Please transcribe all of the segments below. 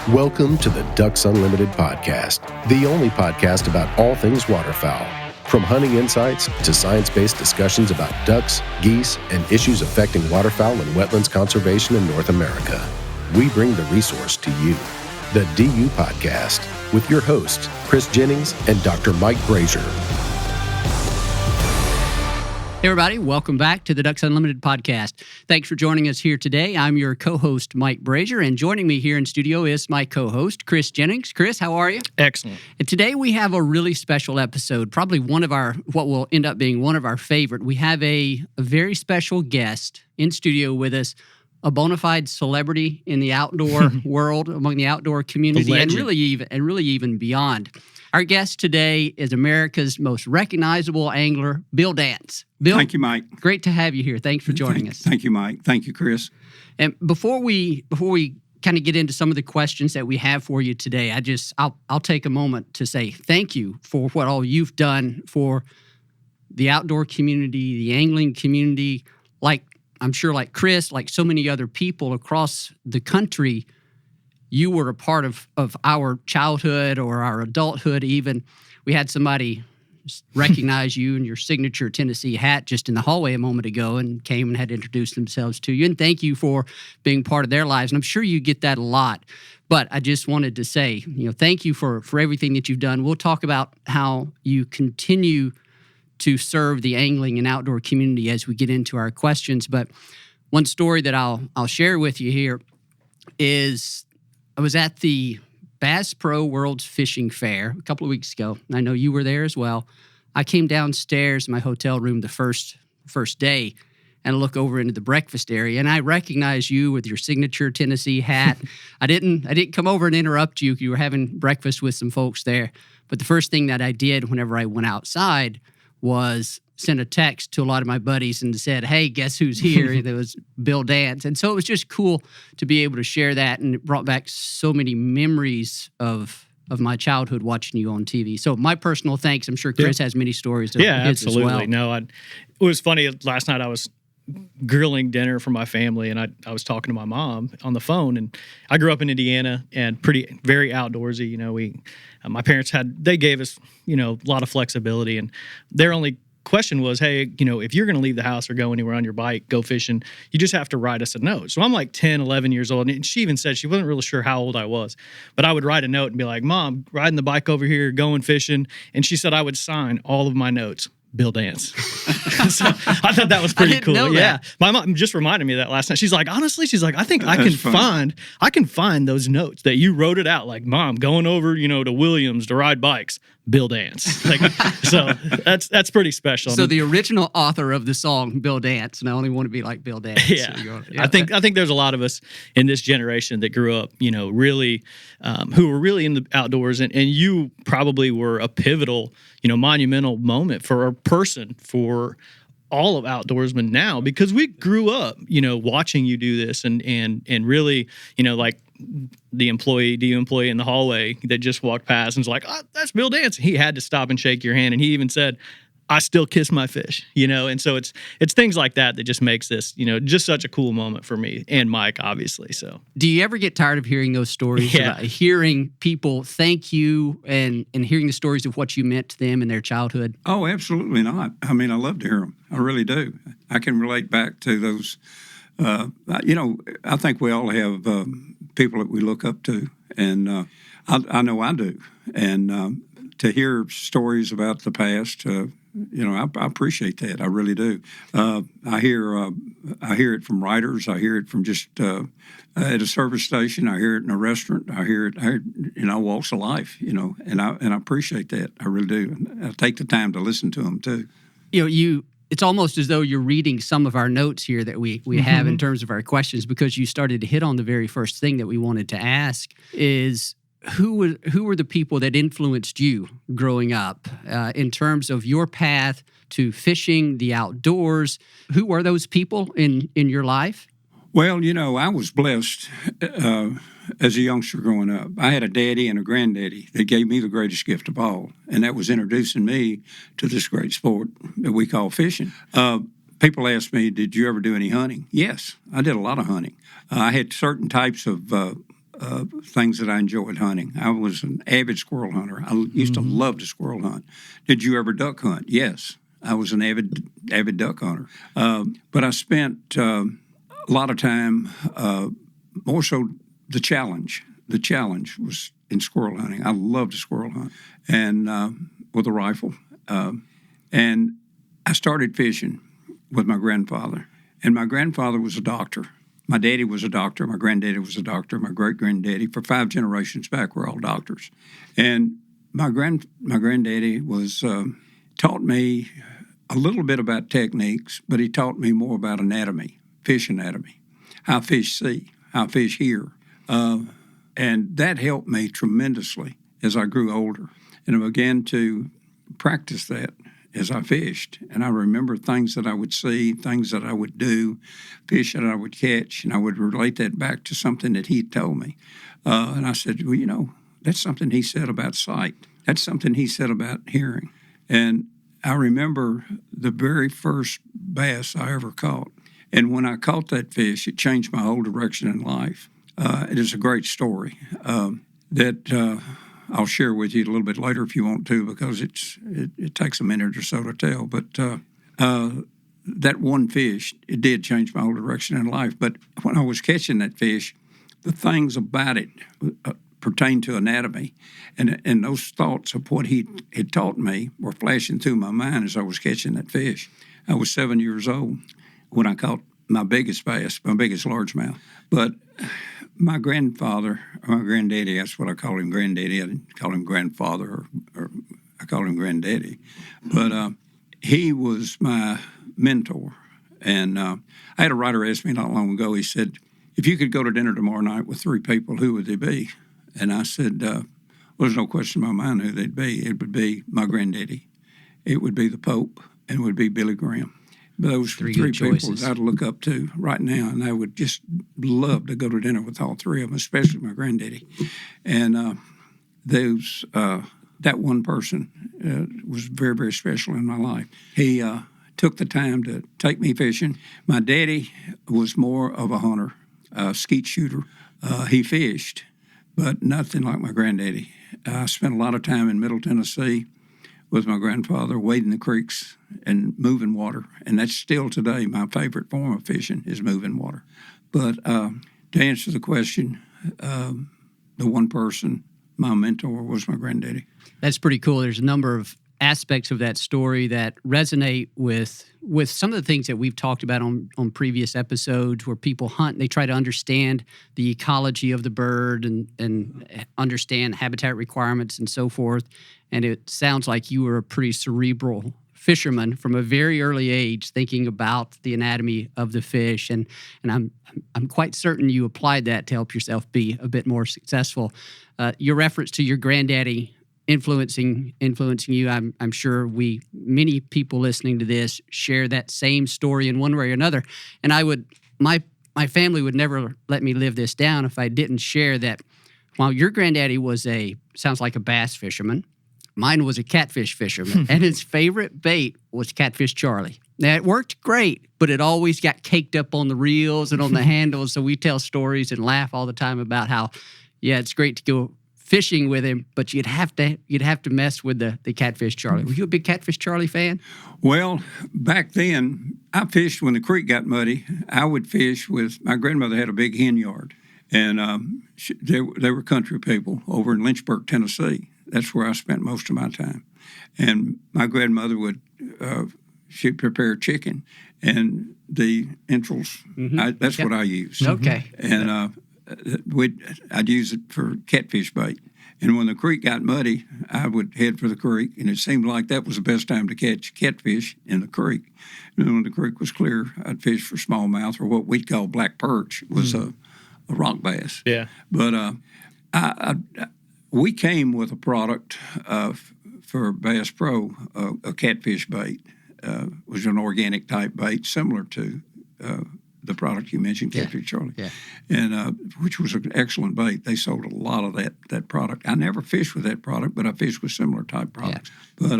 Welcome to the Ducks Unlimited podcast, the only podcast about all things waterfowl. From hunting insights to science-based discussions about ducks, geese, and issues affecting waterfowl and wetlands conservation in North America, we bring the resource to you. The DU Podcast with your hosts, Chris Jennings and Dr. Mike Brasher. Hey everybody, welcome back to the Ducks Unlimited podcast. Thanks for joining us here today. I'm your co-host, Mike Brasher, and joining me here in studio is my co-host, Chris Jennings. Chris, how are you? Excellent. And today we have a really special episode, probably what will end up being one of our favorite. We have a very special guest in studio with us, a bona fide celebrity in the outdoor world, among the outdoor community, and really even beyond. Our guest today is America's most recognizable angler, Bill Dance. Bill, thank you, Mike. Great to have you here. Thanks for joining us. Thank you, Mike. Thank you, Chris. And before we kind of get into some of the questions that we have for you today, I'll take a moment to say thank you for what all you've done for the outdoor community, the angling community. I'm sure like Chris, like so many other people across the country, you were a part of our childhood or our adulthood even. We had somebody recognize you in your signature Tennessee hat just in the hallway a moment ago and came and had introduced themselves to you. And thank you for being part of their lives. And I'm sure you get that a lot. But I just wanted to say, thank you for everything that you've done. We'll talk about how you continue to serve the angling and outdoor community as we get into our questions. But one story that I'll share with you here is I was at the Bass Pro World's Fishing Fair a couple of weeks ago. I know you were there as well. I came downstairs in my hotel room the first day and look over into the breakfast area, and I recognize you with your signature Tennessee hat. I didn't come over and interrupt you. You were having breakfast with some folks there. But the first thing that I did whenever I went outside was sent a text to a lot of my buddies and said, hey, guess who's here? It was Bill Dance. And so it was just cool to be able to share that, and it brought back so many memories of my childhood watching you on TV. So my personal thanks. I'm sure Chris has many stories of his absolutely. as well. No, it was funny. Last night I was grilling dinner for my family, and I was talking to my mom on the phone, and I grew up in Indiana and very outdoorsy. My parents they gave us, a lot of flexibility, and their only question was, hey, if you're going to leave the house or go anywhere on your bike, go fishing, you just have to write us a note. So I'm like 10, 11 years old, and she even said she wasn't really sure how old I was, but I would write a note and be like, Mom, riding the bike over here, going fishing, and she said I would sign all of my notes, Bill Dance. So I thought that was pretty cool. Yeah. My mom just reminded me of that last night. She's like, honestly, I think I can find those notes that you wrote it out. Like, Mom, going over, to Williams to ride bikes, Bill Dance. So that's pretty special. So the original author of the song, Bill Dance, and I only want to be like Bill Dance. Yeah. I think there's a lot of us in this generation that grew up, really, who were really in the outdoors, and you probably were a pivotal, monumental moment for a person, for all of outdoorsmen now, because we grew up, watching you do this and really, like the DU employee in the hallway that just walked past and was like, oh, that's Bill Dance. He had to stop and shake your hand. And he even said, I still kiss my fish, and so it's things like that just makes this, just such a cool moment for me and Mike, obviously. So, do you ever get tired of hearing those stories? Yeah. About hearing people thank you and hearing the stories of what you meant to them in their childhood? Oh, absolutely not. I mean, I love to hear them. I really do. I can relate back to those. I think we all have people that we look up to, and I know I do. And to hear stories about the past, I appreciate that. I really do. I hear it from writers. I hear it from just at a service station. I hear it in a restaurant. I hear it, walks of life. And I appreciate that. I really do. I take the time to listen to them too. It's almost as though you're reading some of our notes here that we have in terms of our questions, because you started to hit on the very first thing that we wanted to ask is, who were the people that influenced you growing up in terms of your path to fishing, the outdoors? Who were those people in your life? Well, I was blessed as a youngster growing up. I had a daddy and a granddaddy that gave me the greatest gift of all, and that was introducing me to this great sport that we call fishing. People ask me, did you ever do any hunting? Yes, I did a lot of hunting. I had certain types of things that I enjoyed hunting. I was an avid squirrel hunter. I used to love to squirrel hunt. Did you ever duck hunt? Yes, I was an avid duck hunter. But I spent a lot of time, more so the challenge. The challenge was in squirrel hunting. I loved to squirrel hunt and with a rifle. And I started fishing with my grandfather. And my grandfather was a doctor. My daddy was a doctor. My granddaddy was a doctor. My great-granddaddy, for 5 generations back, were all doctors. And my granddaddy was taught me a little bit about techniques, but he taught me more about anatomy, fish anatomy, how fish see, how fish hear. And that helped me tremendously as I grew older. And I began to practice that as I fished. And I remember things that I would see, things that I would do, fish that I would catch, and I would relate that back to something that he told me. And I said, well, you know, that's something he said about sight. That's something he said about hearing. And I remember the very first bass I ever caught. And when I caught that fish, it changed my whole direction in life. It is a great story that I'll share with you a little bit later if you want to, because it takes a minute or so to tell. But that one fish, it did change my whole direction in life. But when I was catching that fish, the things about it pertain to anatomy. And those thoughts of what he had taught me were flashing through my mind as I was catching that fish. I was 7 years old when I caught my biggest bass, my biggest largemouth. But my grandfather, or my granddaddy, that's what I call him, granddaddy. I didn't call him grandfather, or I called him granddaddy. But he was my mentor. And I had a writer ask me not long ago, he said, if you could go to dinner tomorrow night with 3 people, who would they be? And I said, well, there's no question in my mind who they'd be. It would be my granddaddy. It would be the Pope, and it would be Billy Graham. Those 3 people I'd look up to right now, and I would just love to go to dinner with all 3 of them, especially my granddaddy. And that one person was very, very special in my life. He took the time to take me fishing. My daddy was more of a hunter, a skeet shooter. He fished, but nothing like my granddaddy. I spent a lot of time in Middle Tennessee with my grandfather, wading the creeks and moving water. And that's still today my favorite form of fishing is moving water. But to answer the question, the one person, my mentor, was my granddaddy. That's pretty cool. There's a number of aspects of that story that resonate with some of the things that we've talked about on previous episodes, where people hunt and they try to understand the ecology of the bird and understand habitat requirements and so forth. And it sounds like you were a pretty cerebral fisherman from a very early age, thinking about the anatomy of the fish. And I'm quite certain you applied that to help yourself be a bit more successful. Your reference to your granddaddy influencing you, I'm sure many people listening to this share that same story in one way or another. And my family would never let me live this down if I didn't share that while your granddaddy sounds like a bass fisherman, mine was a catfish fisherman, and his favorite bait was Catfish Charlie. Now, it worked great, but it always got caked up on the reels and on the handles, so we tell stories and laugh all the time about how, yeah, it's great to go fishing with him, but you'd have to mess with the Catfish Charlie. Were you a big Catfish Charlie fan? Well, back then, I fished when the creek got muddy. I would fish with, my grandmother had a big hen yard, and they were country people over in Lynchburg, Tennessee. That's where I spent most of my time. And my grandmother would, she'd prepare chicken, and the entrails, that's what I used. Okay. And I'd use it for catfish bait. And when the creek got muddy, I would head for the creek, and it seemed like that was the best time to catch catfish in the creek. And when the creek was clear, I'd fish for smallmouth, or what we'd call black perch, was a rock bass. Yeah. But we came with a product for Bass Pro, a catfish bait. Was an organic type bait, similar to the product you mentioned, Catfish Charlie, and which was an excellent bait. They sold a lot of that product. I never fished with that product, but I fished with similar type products. Yeah.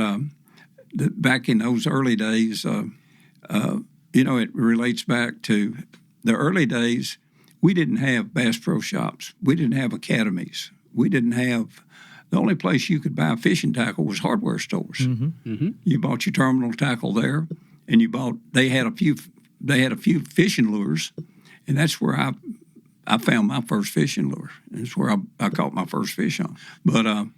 But back in those early days, it relates back to the early days. we didn't have Bass Pro Shops. We didn't have academies. We didn't have, the only place you could buy fishing tackle was hardware stores. You bought your terminal tackle there, and they had a few fishing lures, and that's where I found my first fishing lure. It's where I caught my first fish on. But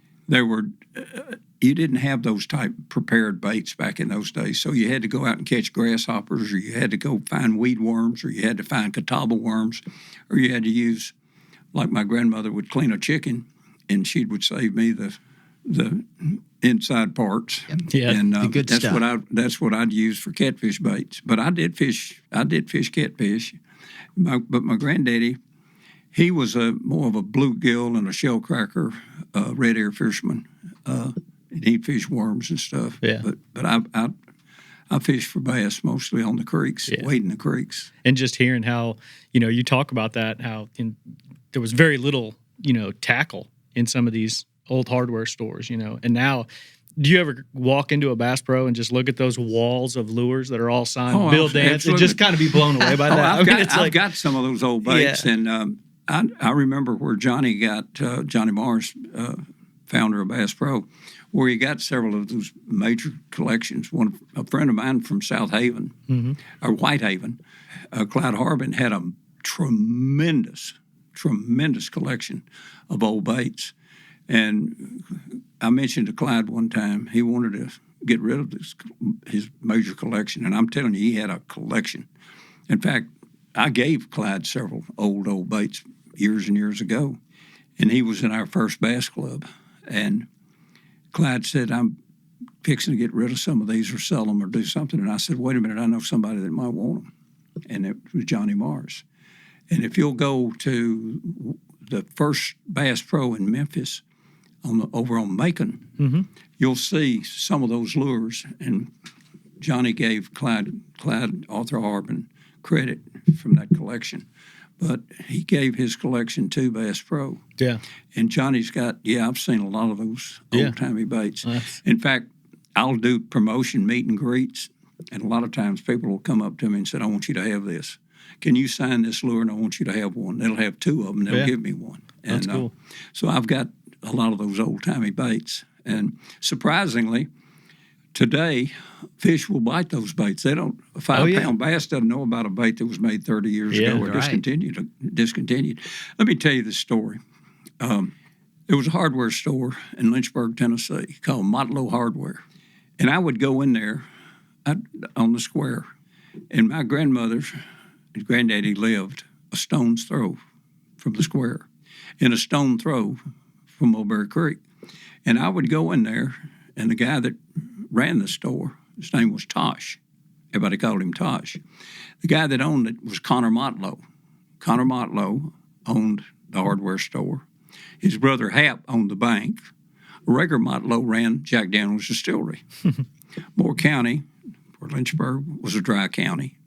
you didn't have those type prepared baits back in those days. So you had to go out and catch grasshoppers, or you had to go find weed worms, or you had to find catawba worms, or you had to use, like my grandmother would clean a chicken, and she would save me the inside parts. Yeah, and the good that's stuff. that's what I'd use for catfish baits. But I did fish catfish. But my granddaddy, he was more of a bluegill and a shellcracker, red ear fisherman. And he'd fish worms and stuff. Yeah. But I fished for bass mostly on the creeks, wading the creeks. And just hearing how, you talk about that, how there was very little, tackle in some of these old hardware stores, and now, do you ever walk into a Bass Pro and just look at those walls of lures that are all signed Bill Dance and just kind of be blown away by that? I've got some of those old baits, and I remember where Johnny got, Johnny Mars, founder of Bass Pro, where he got several of those major collections. A friend of mine from South Haven, or Whitehaven, Clyde Harbin, had a tremendous collection of old baits. And I mentioned to Clyde one time, he wanted to get rid of his major collection. And I'm telling you, he had a collection. In fact, I gave Clyde several old baits years and years ago. And he was in our first bass club. And Clyde said, I'm fixing to get rid of some of these or sell them or do something. And I said, wait a minute, I know somebody that might want them. And it was Johnny Mars. And if you'll go to the first Bass Pro in Memphis, over on Macon, you'll see some of those lures. And Johnny gave Clyde Arthur Harbin credit from that collection. But he gave his collection to Bass Pro. Yeah. And Johnny's got, I've seen a lot of those old-timey baits. Nice. In fact, I'll do promotion meet and greets, and a lot of times people will come up to me and say, I want you to have this. Can you sign this lure, and I want you to have one. They'll have two of them, and they'll give me one. And, that's cool. So I've got a lot of those old-timey baits. And surprisingly, today, fish will bite those baits. They don't. A 5-pound bass doesn't know about a bait that was made 30 years ago or discontinued. Let me tell you this story. There was a hardware store in Lynchburg, Tennessee, called Motlow Hardware. And I would go in there on the square. And my grandmother's and granddaddy lived a stone's throw from the square, and a stone throw from Mulberry Creek. And I would go in there, and the guy that ran the store, his name was Tosh. Everybody called him Tosh. The guy that owned it was Connor Motlow. Connor Motlow owned the hardware store. His brother Hap owned the bank. Rager Motlow ran Jack Daniel's Distillery. Moore County, where Lynchburg was a dry county.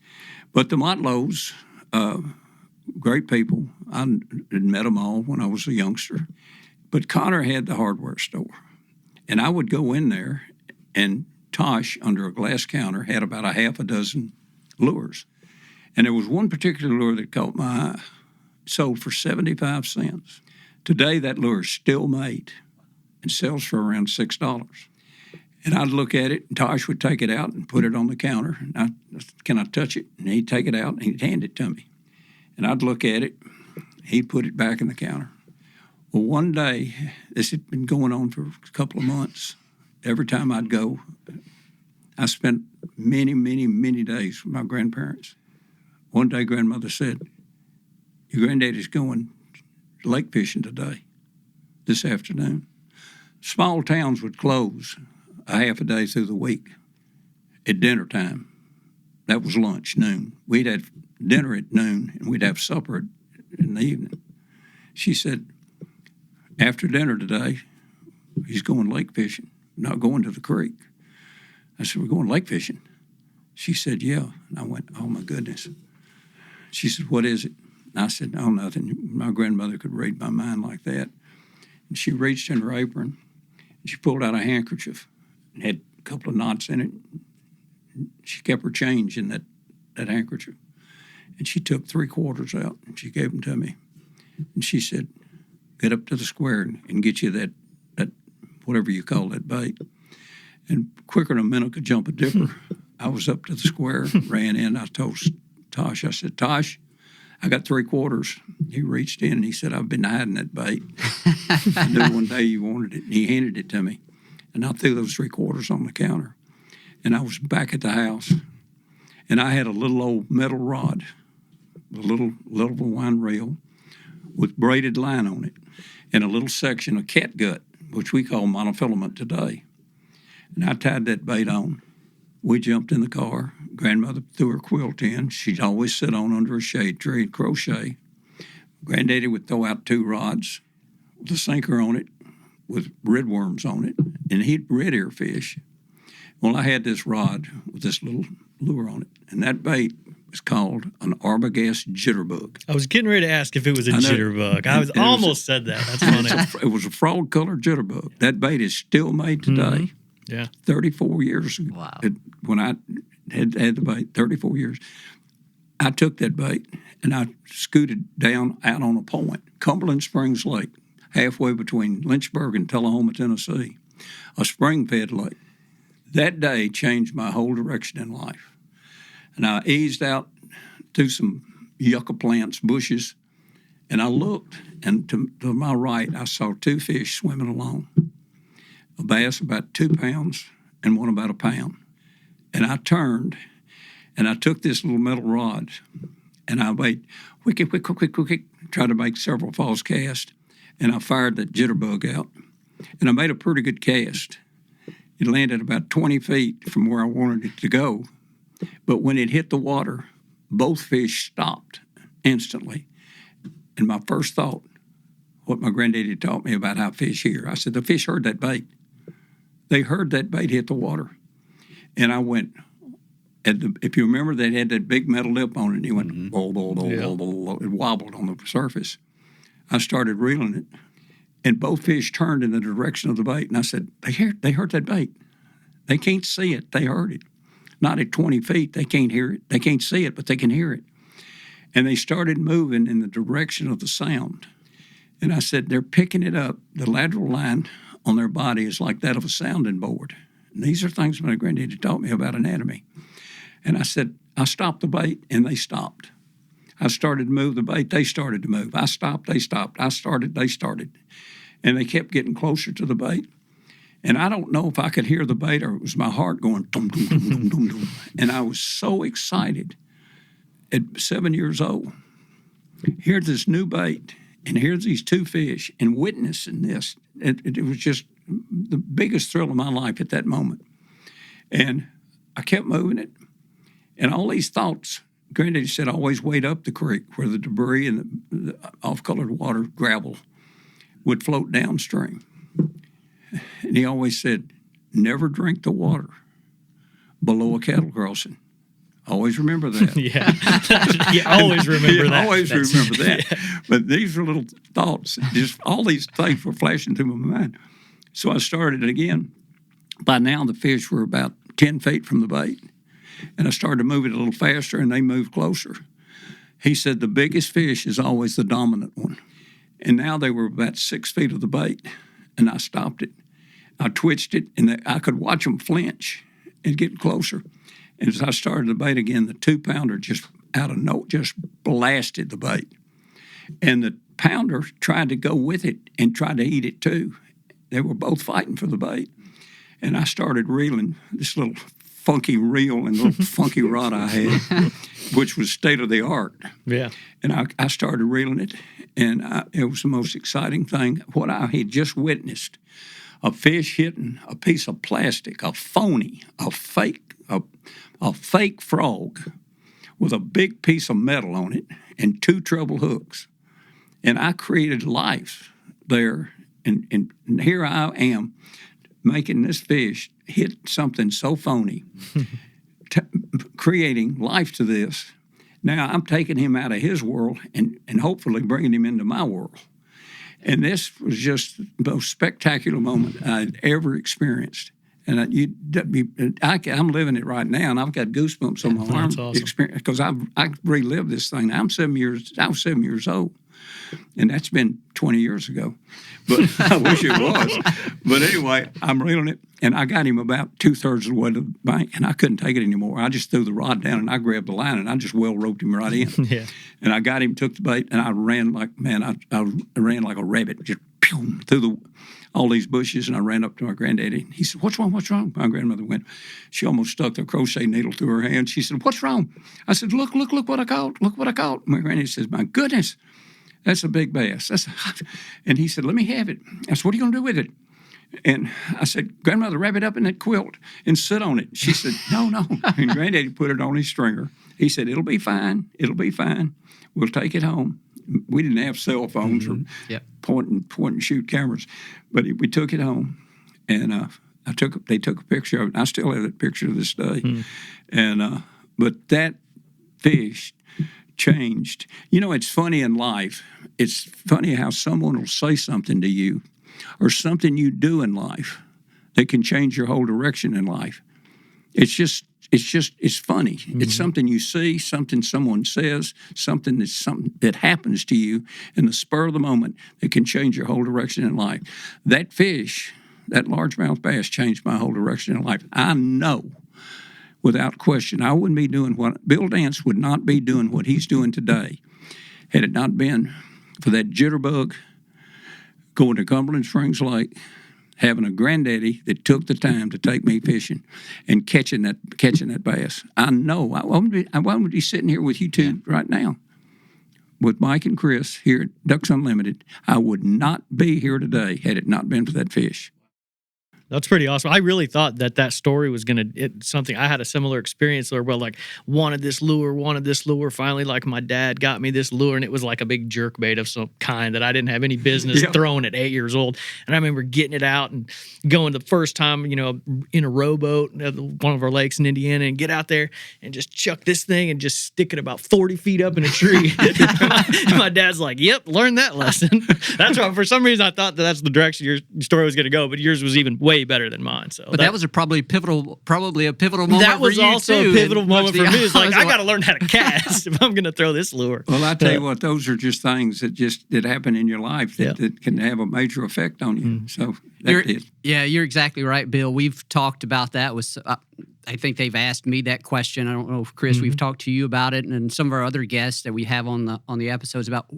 But the Motlows, great people. I had met them all when I was a youngster. But Connor had the hardware store. And I would go in there, and Tosh, under a glass counter, had about a half a dozen lures. And there was one particular lure that caught my eye, sold for 75 cents. Today, that lure is still made and sells for around $6. And I'd look at it, and Tosh would take it out and put it on the counter. And I said, can I touch it? And he'd take it out, and he'd hand it to me. And I'd look at it, he'd put it back in the counter. Well, one day, this had been going on for a couple of months. Every time I'd go, I spent many, many, many days with my grandparents. One day, grandmother said, your granddaddy's going lake fishing today, this afternoon. Small towns would close a half a day through the week at dinner time. That was lunch, noon. We'd have dinner at noon, and we'd have supper in the evening. She said, after dinner today, he's going lake fishing, not going to the creek. I said, we're going lake fishing. She said, yeah. And I went, oh, my goodness. She said, what is it? And I said, oh, nothing. My grandmother could read my mind like that. And she reached in her apron, and she pulled out a handkerchief and had a couple of knots in it. She kept her change in that handkerchief. And she took 3/4 out, and she gave them to me. And she said, get up to the square and get you that whatever you call that bait. And quicker than a minute could jump a dipper, I was up to the square, ran in. I told Tosh, I said, Tosh, I got 3/4. He reached in and he said, I've been hiding that bait. I knew one day you wanted it. And he handed it to me. And I threw those 3/4 on the counter. And I was back at the house. And I had a little old metal rod, a little wine reel with braided line on it, and a little section of catgut, which we call monofilament today. And I tied that bait on. We jumped in the car. Grandmother threw her quilt in. She'd always sit on under a shade tree and crochet. Granddaddy would throw out 2 rods with a sinker on it with red worms on it, and he'd red ear fish. Well, I had this rod with this little lure on it, and that bait was called an arbogast jitterbug. I was getting ready to ask if it was a jitterbug. I almost said that. That's funny. It was a frog-colored jitterbug. That bait is still made today. Yeah. 34 years ago. Wow. When I had the bait, 34 years, I took that bait and I scooted down out on a point, Cumberland Springs Lake, halfway between Lynchburg and Tullahoma, Tennessee, a spring-fed lake. That day changed my whole direction in life. And I eased out through some yucca plants, bushes, and I looked, and to my right, I saw 2 fish swimming along. A bass about 2 pounds and one about 1 pound. And I turned, and I took this little metal rod, and I made quick, tried to make several false casts, and I fired that jitterbug out, and I made a pretty good cast. It landed about 20 feet from where I wanted it to go, but when it hit the water, both fish stopped instantly. And my first thought, what my granddaddy taught me about how fish hear, I said, the fish heard that bait. They heard that bait hit the water. And I went, if you remember, they had that big metal lip on it, and he went, blah, blah, blah, blah, blah. It wobbled on the surface. I started reeling it, and both fish turned in the direction of the bait. And I said, they heard that bait. They can't see it. They heard it. Not at 20 feet. They can't hear it. They can't see it, but they can hear it. And they started moving in the direction of the sound. And I said, they're picking it up. The lateral line on their body is like that of a sounding board. And these are things my granddaddy taught me about anatomy. And I said, I stopped the bait, and they stopped. I started to move the bait, they started to move. I stopped, they stopped. I started, they started. And they kept getting closer to the bait. And I don't know if I could hear the bait or it was my heart going dum, dum, dum, dum, dum, dum. And I was so excited at 7 years old. Here's this new bait, and here's these 2 fish, and witnessing this. It was just the biggest thrill of my life at that moment. And I kept moving it, and all these thoughts, Granddaddy said, always wade up the creek where the debris and the off-colored water, gravel, would float downstream. And he always said, never drink the water below a cattle crossing. Always remember that. Yeah. I always remember that. Always remember that. Yeah. But these are little thoughts. Just all these things were flashing through my mind. So I started it again. By now, the fish were about 10 feet from the bait. And I started to move it a little faster, and they moved closer. He said the biggest fish is always the dominant one. And now they were about 6 feet of the bait, and I stopped it. I twitched it, and I could watch them flinch and get closer. And as I started the bait again, the 2-pounder just out of note just blasted the bait. And the pounder tried to go with it and tried to eat it too. They were both fighting for the bait. And I started reeling this little funky reel and little funky rod I had, which was state of the art. Yeah. And I started reeling it, and it was the most exciting thing. What I had just witnessed, a fish hitting a piece of plastic, a phony, a fake frog with a big piece of metal on it and 2 treble hooks. And I created life there, and here I am making this fish hit something so phony, creating life to this. Now I'm taking him out of his world and hopefully bringing him into my world. And this was just the most spectacular moment I'd ever experienced. And I'm living it right now, and I've got goosebumps on my arm experience because I relived this thing. I was 7 years old, and that's been 20 years ago. But I wish it was. But anyway, I'm reeling it, and I got him about 2/3 of the way to the bank, and I couldn't take it anymore. I just threw the rod down, and I grabbed the line, and I just well roped him right in. Yeah. And I got him, took the bait, and I ran like I ran like a rabbit, just pew, through all these bushes, and I ran up to my granddaddy. He said, "What's wrong? What's wrong?" My grandmother went. She almost stuck the crochet needle through her hand. She said, "What's wrong?" I said, "Look what I caught! Look what I caught!" My granddaddy says, "My goodness, that's a big bass." And he said, "Let me have it." I said, "What are you going to do with it?" And I said, "Grandmother, wrap it up in that quilt and sit on it." She said, "No." And Granddaddy put it on his stringer. He said, "It'll be fine. It'll be fine. We'll take it home." We didn't have cell phones or point and shoot cameras, but we took it home, and they took a picture of it. I still have that picture to this day. And but that fish changed. You know, it's funny in life. It's funny how someone will say something to you or something you do in life that can change your whole direction in life. It's funny. It's something you see, something someone says, something that happens to you in the spur of the moment that can change your whole direction in life. That fish, that largemouth bass, changed my whole direction in life. I know, without question, I wouldn't be doing Bill Dance would not be doing what he's doing today had it not been for that jitterbug going to Cumberland Springs Lake, having a granddaddy that took the time to take me fishing and catching that bass. I know I wouldn't be sitting here with you two right now, with Mike and Chris here at Ducks Unlimited. I would not be here today had it not been for that fish. That's pretty awesome. I really thought that story was going to something. I had a similar experience where, wanted this lure. Finally, like, my dad got me this lure, and it was like a big jerk bait of some kind that I didn't have any business throwing at 8 years old. And I remember getting it out and going the first time, in a rowboat at one of our lakes in Indiana, and get out there and just chuck this thing and just stick it about 40 feet up in a tree. my dad's like, "Yep, learn that lesson." That's why, for some reason, I thought that's the direction your story was going to go, but yours was even way better than mine. So, but that was probably a pivotal moment. That was also a pivotal moment for me. It's like, I got to learn how to cast if I'm going to throw this lure. Well, I tell you what, those are just things that happen in your life that can have a major effect on you. So you're exactly right, Bill. We've talked about that with. I think they've asked me that question. I don't know if Chris, we've talked to you about it, and some of our other guests that we have on the episodes about.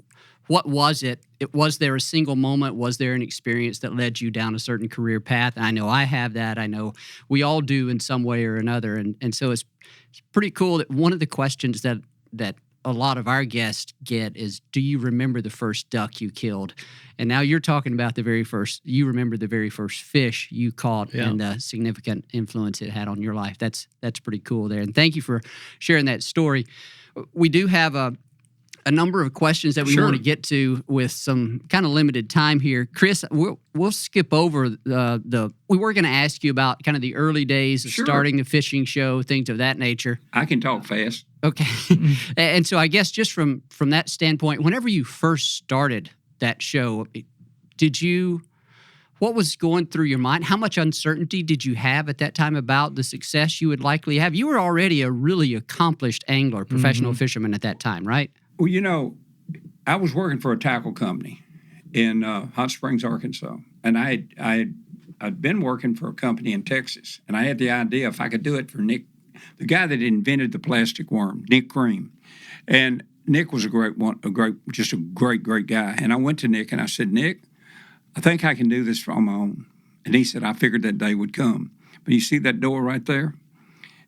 What was it? Was there a single moment? Was there an experience that led you down a certain career path? I know I have that. I know we all do in some way or another. And so it's pretty cool that one of the questions that a lot of our guests get is, do you remember the first duck you killed? And now you're talking about you remember the very first fish you caught and the significant influence it had on your life. That's pretty cool there. And thank you for sharing that story. We do have a number of questions that we want to get to with some kind of limited time here. Chris, we'll skip over we were going to ask you about kind of the early days of starting the fishing show, things of that nature. I can talk fast. Okay. And so I guess just from that standpoint, whenever you first started that show, what was going through your mind? How much uncertainty did you have at that time about the success you would likely have? You were already a really accomplished angler, professional fisherman at that time, right? Well, I was working for a tackle company in Hot Springs, Arkansas, and I'd been working for a company in Texas, and I had the idea if I could do it for Nick, the guy that invented the plastic worm, Nick Cream, and Nick was a great guy. And I went to Nick and I said, "Nick, I think I can do this on my own." And he said, "I figured that day would come, but you see that door right there?"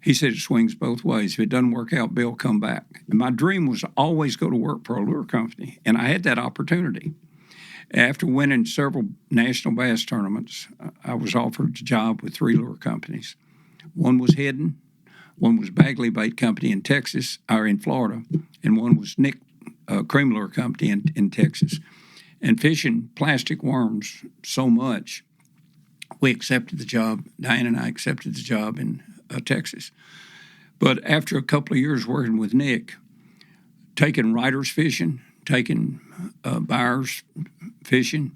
He said, "It swings both ways. If it doesn't work out, Bill, come back." And my dream was to always go to work for a lure company, and I had that opportunity. After winning several national bass tournaments, I was offered a job with 3 lure companies. One was Hidden, one was Bagley Bait Company in Texas, or in Florida, and one was Nick Cream Lure Company in Texas. And fishing plastic worms so much, we accepted the job. Diane and I accepted the job in Texas. But after a couple of years working with Nick, taking riders fishing, taking buyers fishing,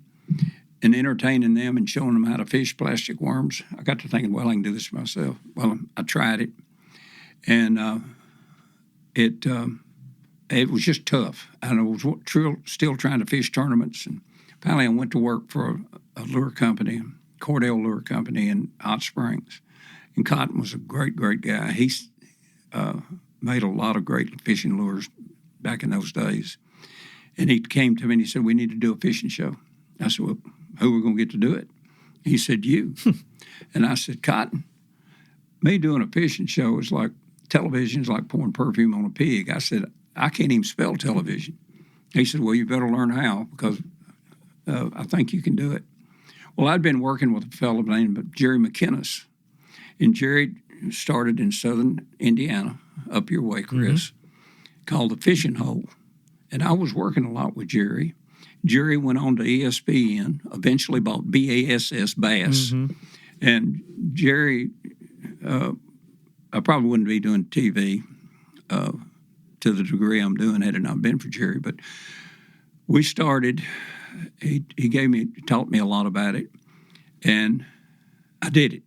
and entertaining them and showing them how to fish plastic worms, I got to thinking, well, I can do this myself. Well, I tried it, and it was just tough. And I was still trying to fish tournaments, and finally I went to work for a lure company, Cordell Lure Company in Hot Springs. And Cotton was a great, great guy. He made a lot of great fishing lures back in those days. And he came to me and he said, we need to do a fishing show. I said, well, who are we going to get to do it? He said, you. And I said, Cotton, me doing a fishing show is like, television is like pouring perfume on a pig. I said, I can't even spell television. He said, well, you better learn how, because I think you can do it. Well, I'd been working with a fellow named Jerry McInnes. And Jerry started in southern Indiana, up your way, Chris, called the Fishing Hole. And I was working a lot with Jerry. Jerry went on to ESPN, eventually bought BASS, Bass. And Jerry, I probably wouldn't be doing TV to the degree I'm doing had it not been for Jerry. But we started, he taught me a lot about it. And I did it,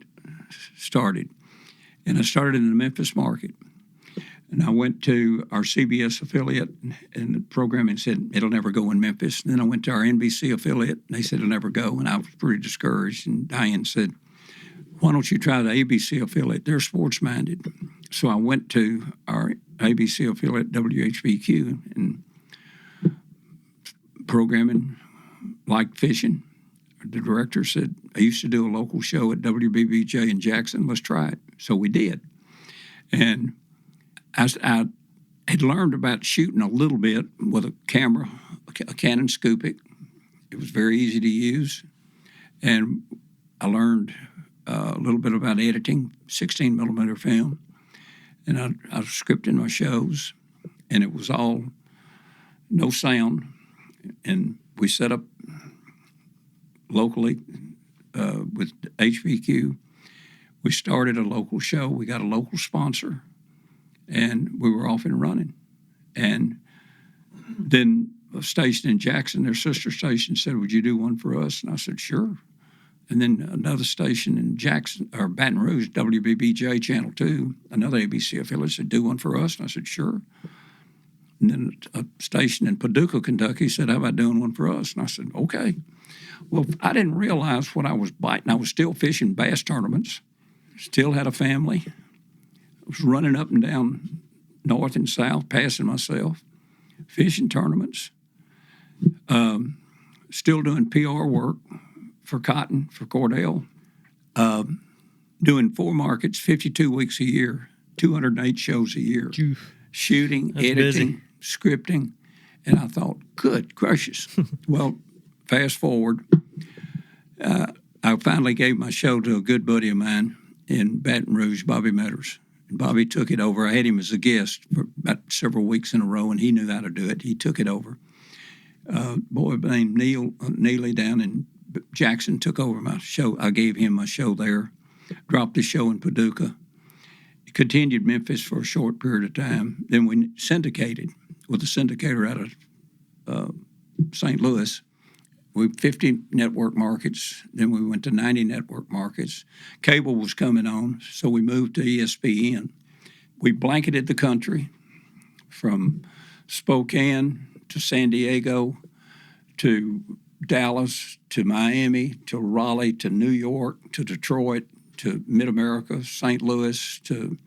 started. And I started in the Memphis market. And I went to our CBS affiliate, and the programming said it'll never go in Memphis. And then I went to our NBC affiliate, and they said it'll never go. And I was pretty discouraged. And Diane said, why don't you try the ABC affiliate? They're sports-minded. So I went to our ABC affiliate, WHBQ, and programming like fishing. The director said, I used to do a local show at WBBJ in Jackson. Let's try it. So we did. And I had learned about shooting a little bit with a camera, a Canon Scoopik. It was very easy to use. And I learned a little bit about editing, 16-millimeter film. And I was scripting my shows, and it was all no sound. And we set up locally with HBQ. We started a local show. We got a local sponsor, and we were off and running. And then a station in Jackson, their sister station, said, would you do one for us? And I said, sure. And then another station in Jackson, or Baton Rouge, WBBJ Channel 2, another ABC affiliate said, do one for us? And I said, sure. And then a station in Paducah, Kentucky said, how about doing one for us? And I said, okay. Well, I didn't realize what I was biting. I was still fishing bass tournaments, still had a family. I was running up and down north and south, passing myself, fishing tournaments, still doing PR work for Cotton, for Cordell, doing 4 markets, 52 weeks a year, 208 shows a year, shooting, That's editing, busy. Scripting. And I thought, good gracious. Well, fast forward, I finally gave my show to a good buddy of mine in Baton Rouge, Bobby Metters. And Bobby took it over. I had him as a guest for about several weeks in a row, and he knew how to do it. He took it over. Boy named Neely down in Jackson took over my show. I gave him my show there, dropped the show in Paducah, continued Memphis for a short period of time. Then we syndicated with a syndicator out of St. Louis. We 50 network markets. Then we went to 90 network markets. Cable was coming on, so we moved to ESPN. We blanketed the country from Spokane to San Diego to Dallas to Miami to Raleigh to New York to Detroit to Mid-America, St. Louis to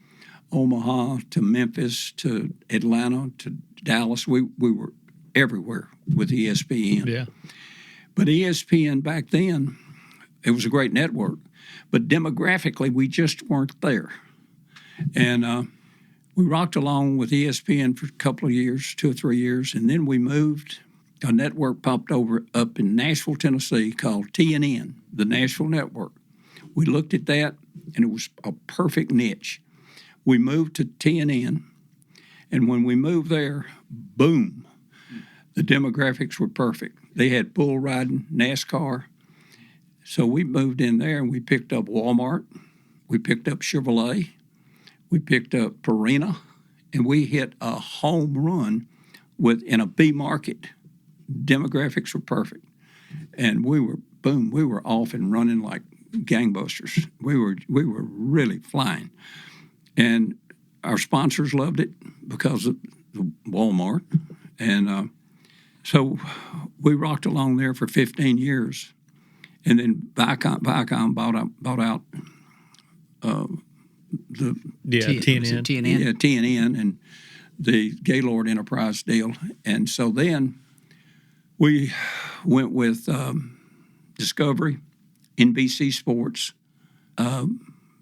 Omaha to Memphis to Atlanta to Dallas. We were everywhere with ESPN. Yeah. But ESPN back then, it was a great network, but demographically we just weren't there. And we rocked along with ESPN for a couple of years, 2 or 3 years, and then we moved. A network popped up in Nashville, Tennessee called TNN, the Nashville Network. We looked at that, and it was a perfect niche. We moved to TNN, and when we moved there, boom, the demographics were perfect. They had bull riding, NASCAR. So we moved in there, and we picked up Walmart. We picked up Chevrolet. We picked up Purina, and we hit a home run in a B market. Demographics were perfect. and we were off and running like gangbusters. We were really flying, and our sponsors loved it because of the Walmart, and so we rocked along there for 15 years, and then Viacom bought out the TNN. TNN. Yeah, TNN and the Gaylord Enterprise deal, and so then we went with Discovery, NBC Sports,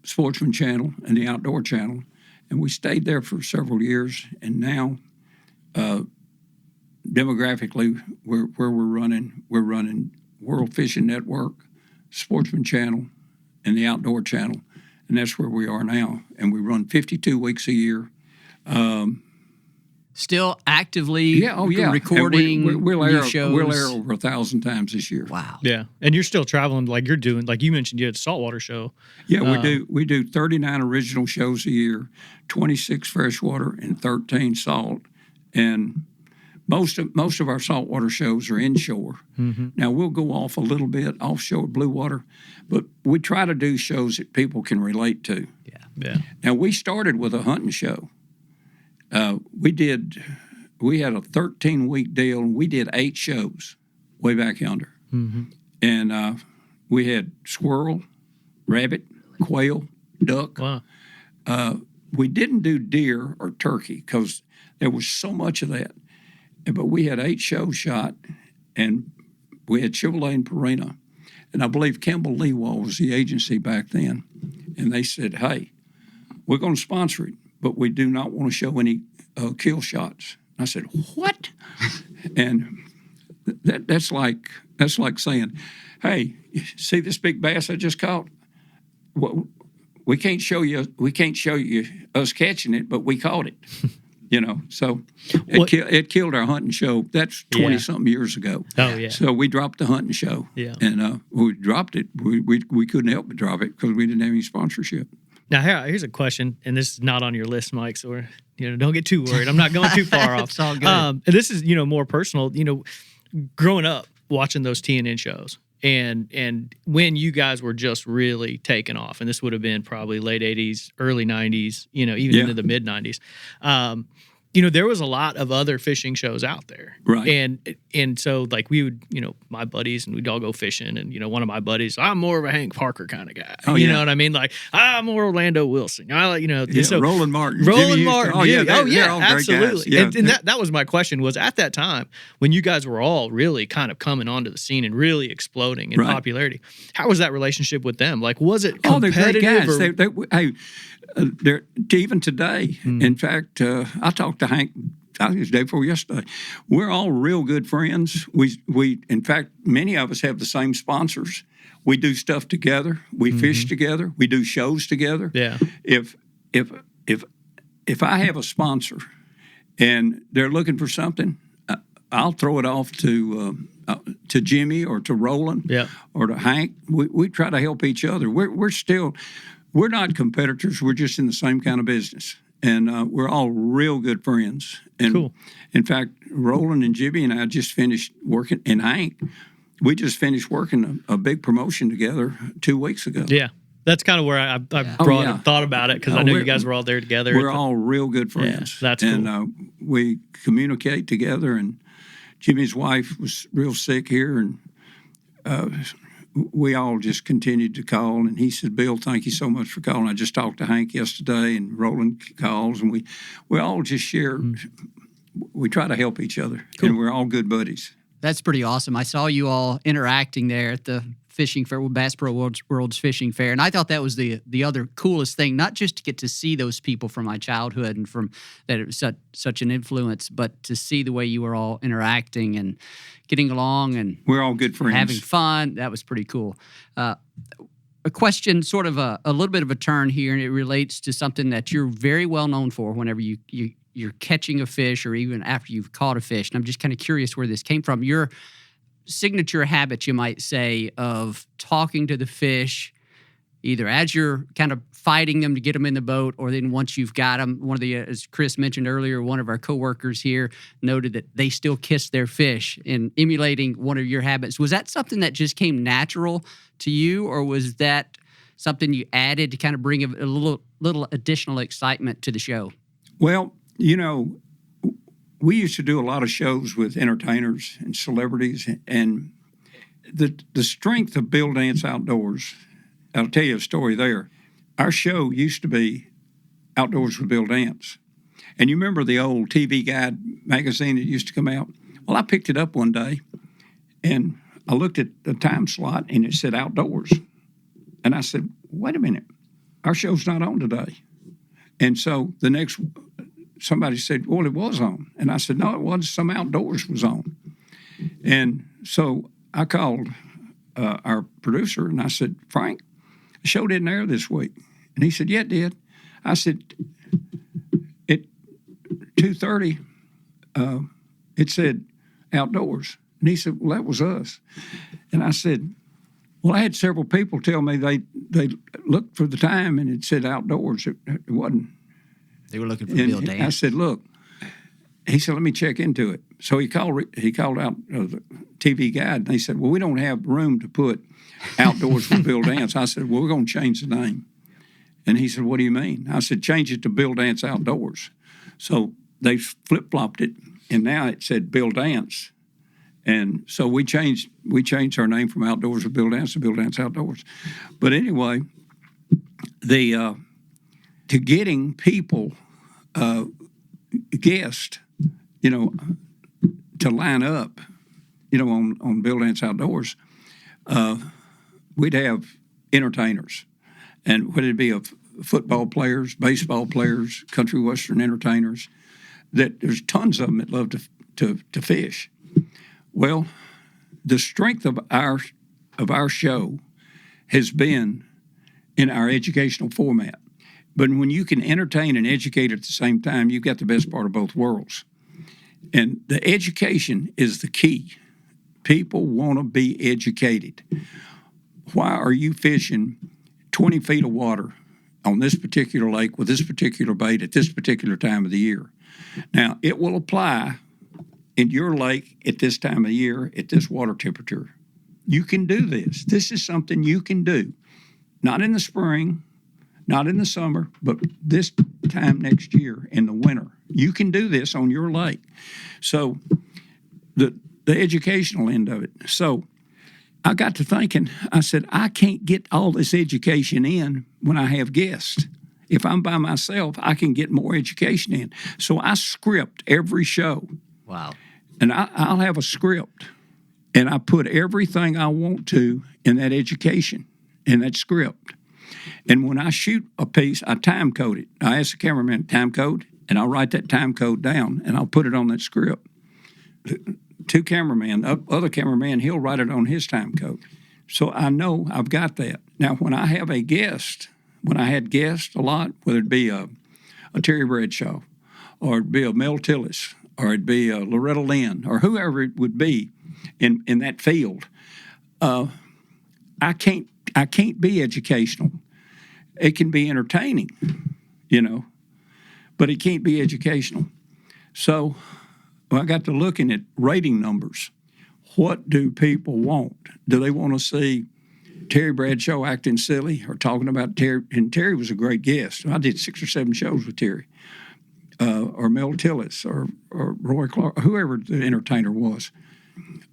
Sportsman Channel, and the Outdoor Channel, and we stayed there for several years. And now, demographically, we're running World Fishing Network, Sportsman Channel, and the Outdoor Channel, and that's where we are now. And we run 52 weeks a year. Still actively recording new shows. We'll air over 1,000 times this year. Wow. Yeah, and you're still traveling like you're doing. Like you mentioned, you had a saltwater show. Yeah, we do 39 original shows a year, 26 freshwater and 13 salt, and most of our saltwater shows are inshore. Mm-hmm. Now we'll go off a little bit offshore, blue water, but we try to do shows that people can relate to. Yeah. Now we started with a hunting show. We had a 13-week deal, and we did 8 shows way back yonder. Mm-hmm. And we had squirrel, rabbit, quail, duck. Wow. We didn't do deer or turkey because there was so much of that. But we had 8 shows shot, and we had Chevrolet and Purina. And I believe Campbell Leewall was the agency back then. And they said, hey, we're going to sponsor it, but we do not want to show any kill shots. I said, what? And that's like saying, hey, see this big bass I just caught? Well, we can't show you us catching it, but we caught it. So it killed our hunting show. That's 20-something years ago. Oh, yeah. So we dropped the hunting show. Yeah. And we dropped it. We couldn't help but drop it because we didn't have any sponsorship. Now, here's a question, and this is not on your list, Mike, so don't get too worried. I'm not going too far off. It's all good. And this is, more personal. Growing up, watching those TNN shows, and when you guys were just really taking off, and this would have been probably late 80s, early 90s, even into the mid 90s. There was a lot of other fishing shows out there. Right. And so like we would, my buddies, and we'd all go fishing, and one of my buddies, I'm more of a Hank Parker kind of guy. You know what I mean? Like I'm more Orlando Wilson. I like, so Roland Martin. Roland Martin. Oh yeah, they're all absolutely. Great guys. Yeah. And that was my question, was at that time when you guys were all really kind of coming onto the scene and really exploding in popularity, how was that relationship with them? Like, was it competitive? Oh, they're great guys. They're even today. In fact, I talked to Hank. I think it was the day before yesterday. We're all real good friends. We in fact, many of us have the same sponsors. We do stuff together. We fish together. We do shows together. Yeah. If I have a sponsor and they're looking for something, I'll throw it off to Jimmy or to Roland or to Hank. We try to help each other. We're not competitors. We're just in the same kind of business. And we're all real good friends. And cool. In fact, Roland and Jimmy and I just finished working, and Hank, we just finished working a big promotion together 2 weeks ago. Yeah. That's kind of where I thought about it, because I know you guys were all there together. We're all real good friends. Yeah, that's cool. And we communicate together, and Jimmy's wife was real sick here, and we all just continued to call, and he said, Bill, thank you so much for calling. I just talked to Hank yesterday, and Roland calls, and we all just share. We try to help each other, and we're all good buddies. That's pretty awesome. I saw you all interacting there at the fishing fair, Bass Pro World's Fishing Fair, and I thought that was the other coolest thing, not just to get to see those people from my childhood and from that it was such an influence, but to see the way you were all interacting and getting along, and we're all good friends, having fun. That was pretty cool. A question, sort of a little bit of a turn here, and it relates to something that you're very well known for whenever you're catching a fish, or even after you've caught a fish. And I'm just kind of curious where this came from. Your signature habit, you might say, of talking to the fish either as you're kind of fighting them to get them in the boat, or then once you've got them. One of the, as Chris mentioned earlier, one of our coworkers here noted that they still kiss their fish in emulating one of your habits. Was that something that just came natural to you, or was that something you added to kind of bring a little additional excitement to the show? Well, we used to do a lot of shows with entertainers and celebrities, and the strength of Bill Dance Outdoors, I'll tell you a story there. Our show used to be Outdoors with Bill Dance. And you remember the old TV Guide magazine that used to come out? Well, I picked it up one day, and I looked at the time slot, and it said Outdoors. And I said, wait a minute, our show's not on today. And so the next, somebody said, well, it was on. And I said, no, it wasn't. Some Outdoors was on. And so I called our producer, and I said, Frank, the show didn't air this week. And he said, yeah, it did. I said, at 2:30, it said Outdoors. And he said, well, that was us. And I said, well, I had several people tell me they looked for the time and it said Outdoors. It wasn't. They were looking for Bill Dance. I said, look. He said, let me check into it. So he called out the TV Guide, and they said, well, we don't have room to put Outdoors with Bill Dance. I said, well, we're going to change the name. And he said, what do you mean? I said, change it to Bill Dance Outdoors. So they flip-flopped it, and now it said Bill Dance. And so we changed our name from Outdoors with Bill Dance to Bill Dance Outdoors. But anyway, to getting people, guests, to line up, on Bill Dance Outdoors, we'd have entertainers. And whether it be football players, baseball players, country western entertainers, that there's tons of them that love to fish. Well, the strength of our show has been in our educational format. But when you can entertain and educate at the same time, you've got the best part of both worlds. And the education is the key. People want to be educated. Why are you fishing 20 feet of water on this particular lake with this particular bait at this particular time of the year? Now, it will apply in your lake at this time of year, at this water temperature. You can do this. This is something you can do. Not in the spring, not in the summer, but this time next year in the winter. You can do this on your lake. So the educational end of it. So I got to thinking, I said, I can't get all this education in when I have guests. If I'm by myself, I can get more education in. So I script every show. Wow. And I'll have a script, and I put everything I want to in that education, in that script. And when I shoot a piece, I time code it. I ask the cameraman time code, and I'll write that time code down, and I'll put it on that script. Other cameraman, he'll write it on his time code. So I know I've got that. Now, when I have a guest, when I had guests a lot, whether it be a Terry Bradshaw, or it'd be a Mel Tillis, or it'd be a Loretta Lynn, or whoever it would be in that field, I can't be educational. It can be entertaining, but it can't be educational. So I got to looking at rating numbers. What do people want? Do they want to see Terry Bradshaw acting silly or talking about Terry? And Terry was a great guest. I did 6 or 7 shows with Terry, or Mel Tillis, or Roy Clark, whoever the entertainer was.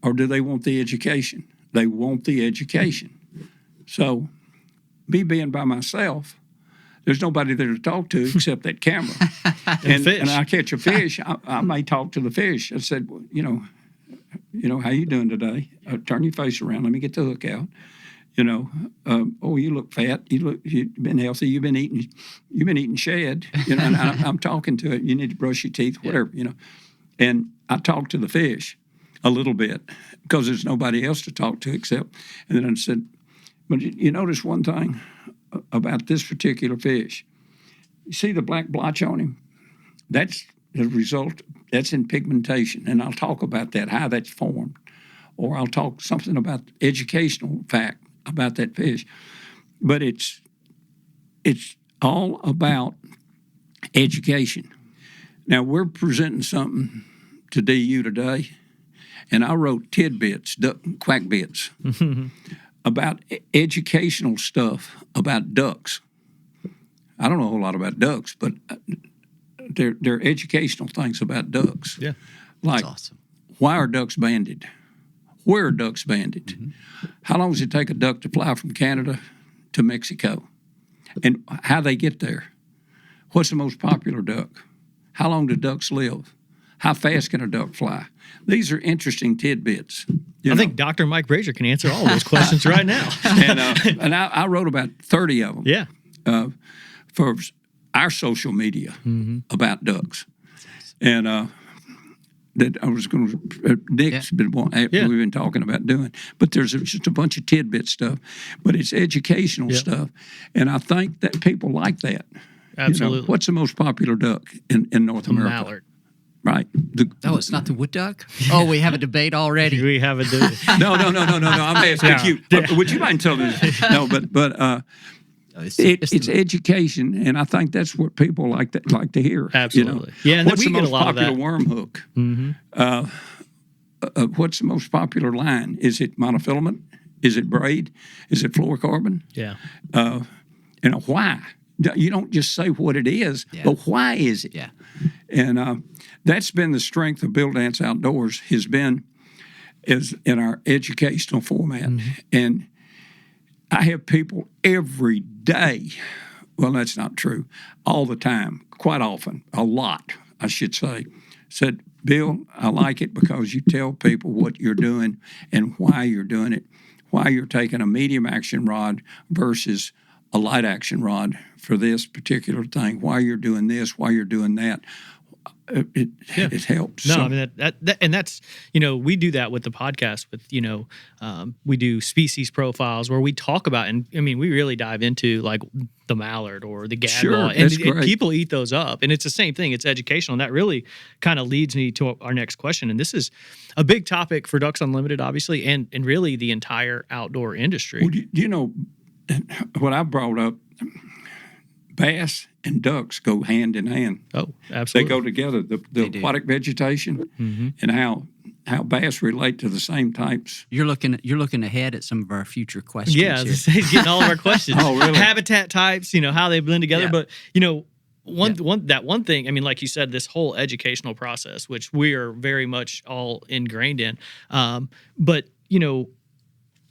Or do they want the education? They want the education. So me being by myself, there's nobody there to talk to except that camera. and I catch a fish, I may talk to the fish. I said, well, how you doing today? Turn your face around. Let me get the hook out. Oh, you look fat. You've been healthy. You've been eating shad. And I'm talking to it. You need to brush your teeth, whatever. And I talk to the fish a little bit because there's nobody else to talk to except. And then I said, but you notice one thing about this particular fish. You see the black blotch on him? That's the result. That's in pigmentation. And I'll talk about that, how that's formed. Or I'll talk something about educational fact about that fish. but it's all about education. Now, we're presenting something to DU today, and I wrote tidbits, quack bits, about educational stuff about ducks. I don't know a whole lot about ducks, but they're educational things about ducks. Yeah. Like, That's awesome. why are ducks banded? Where are ducks banded? Mm-hmm. How long does it take a duck to fly from Canada to Mexico? And how they get there? What's the most popular duck? How long do ducks live? How fast can a duck fly? These are interesting tidbits. I think Dr. Mike Brasher can answer all those questions right now. And I wrote about 30 of them. Yeah. For our social media about ducks. And that I was going to, Nick's been we've been talking about doing. But there's just a bunch of tidbit stuff. But it's educational stuff. And I think that people like that. Absolutely. You know, what's the most popular duck in North America? Mallard. Right. It's not the wood duck? Oh, we have a debate already. We have a debate. No. I'm asking you. Would you mind telling me? No, but it's education, and I think that's what people like to hear. Absolutely. You know? And what's we the get most a lot popular of that. worm hook? What's the most popular line? Is it monofilament? Is it braid? Is it fluorocarbon? Yeah. Why? You don't just say what it is, but why is it? Yeah. And that's been the strength of Bill Dance Outdoors, has been is in our educational format. And I have people every day, well, that's not true, all the time, quite often, a lot, I should say, said, Bill, I like it because you tell people what you're doing and why you're doing it, why you're taking a medium action rod versus a light action rod for this particular thing, why you're doing this, why you're doing that. It helps. No, I mean that and that's, we do that with the podcast with, we do species profiles where we talk about, and I mean, we really dive into like the mallard or the gadwall, and people eat those up, and it's the same thing. It's educational, and that really kind of leads me to our next question. And this is a big topic for Ducks Unlimited, obviously, and really the entire outdoor industry. Well, you know what I brought up? Bass and ducks go hand in hand. Oh, absolutely. They go together. The aquatic vegetation and how bass relate to the same types. You're looking ahead at some of our future questions. Yeah, he's getting all of our questions. Oh, really? Habitat types, how they blend together. But one thing, I mean, like you said, this whole educational process, which we are very much all ingrained in, but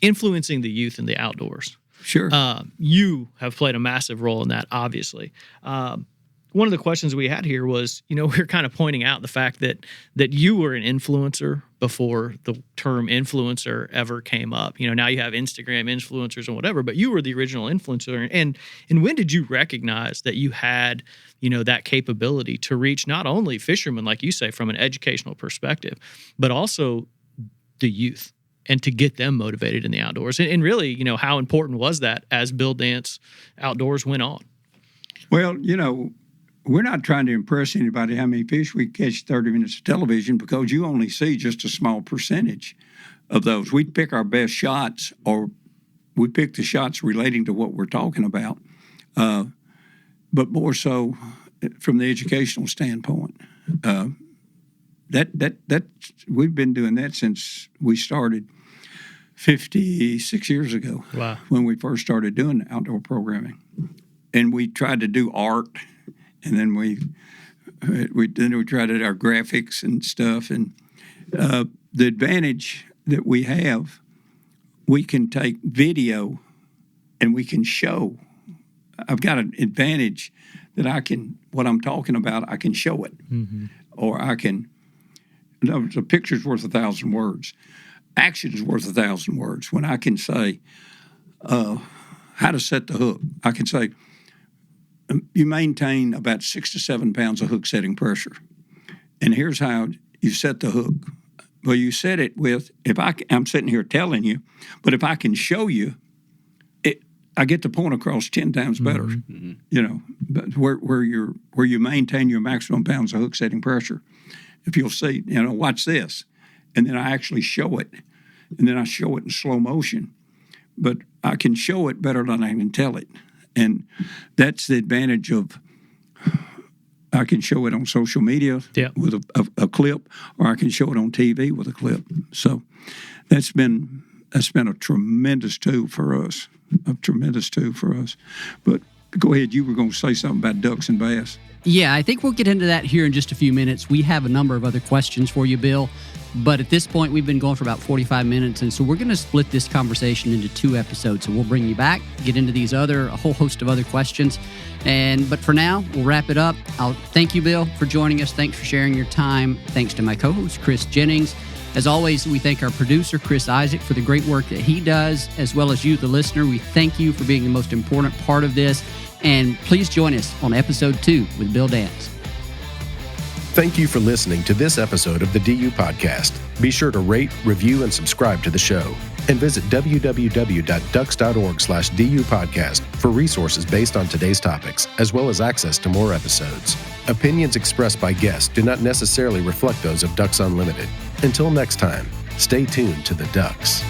influencing the youth in the outdoors. Sure. You have played a massive role in that, obviously. One of the questions we had here was, we're kind of pointing out the fact that you were an influencer before the term influencer ever came up. Now you have Instagram influencers and whatever, but you were the original influencer. And when did you recognize that you had, that capability to reach not only fishermen, like you say, from an educational perspective, but also the youth? And to get them motivated in the outdoors. And really, how important was that as Bill Dance Outdoors went on? Well, we're not trying to impress anybody how many fish we catch 30 minutes of television, because you only see just a small percentage of those. We pick our best shots, or we pick the shots relating to what we're talking about, but more so from the educational standpoint. That we've been doing that since we started 56 years ago. Wow. When we first started doing outdoor programming, and we tried to do art, and then we tried to do our graphics and stuff. And the advantage that we have, we can take video and we can show. I've got an advantage that what I'm talking about, I can show it, or I can. No, a picture's worth 1,000 words. Action's worth 1,000 words. When I can say how to set the hook, I can say you maintain about 6 to 7 pounds of hook setting pressure, and here's how you set the hook. Well, you set it with, I'm sitting here telling you, but if I can show you, I get the point across 10 times better. But where you maintain your maximum pounds of hook setting pressure. If you'll see, watch this. And then I actually show it. And then I show it in slow motion. but I can show it better than I can tell it. And that's the advantage of, I can show it on social media with a clip, or I can show it on TV with a clip. So that's been a tremendous tool for us, But go ahead, you were going to say something about ducks and bass. Yeah, I think we'll get into that here in just a few minutes. We have a number of other questions for you, Bill. But at this point, we've been going for about 45 minutes, and so we're going to split this conversation into 2 episodes. So we'll bring you back, get into a whole host of other questions. But for now, we'll wrap it up. I'll thank you, Bill, for joining us. Thanks for sharing your time. Thanks to my co-host, Chris Jennings. As always, we thank our producer, Chris Isaac, for the great work that he does, as well as you, the listener. We thank you for being the most important part of this. And please join us on episode 2 with Bill Dance. Thank you for listening to this episode of the DU Podcast. Be sure to rate, review, and subscribe to the show. And visit www.ducks.org/DU Podcast for resources based on today's topics, as well as access to more episodes. Opinions expressed by guests do not necessarily reflect those of Ducks Unlimited. Until next time, stay tuned to the Ducks.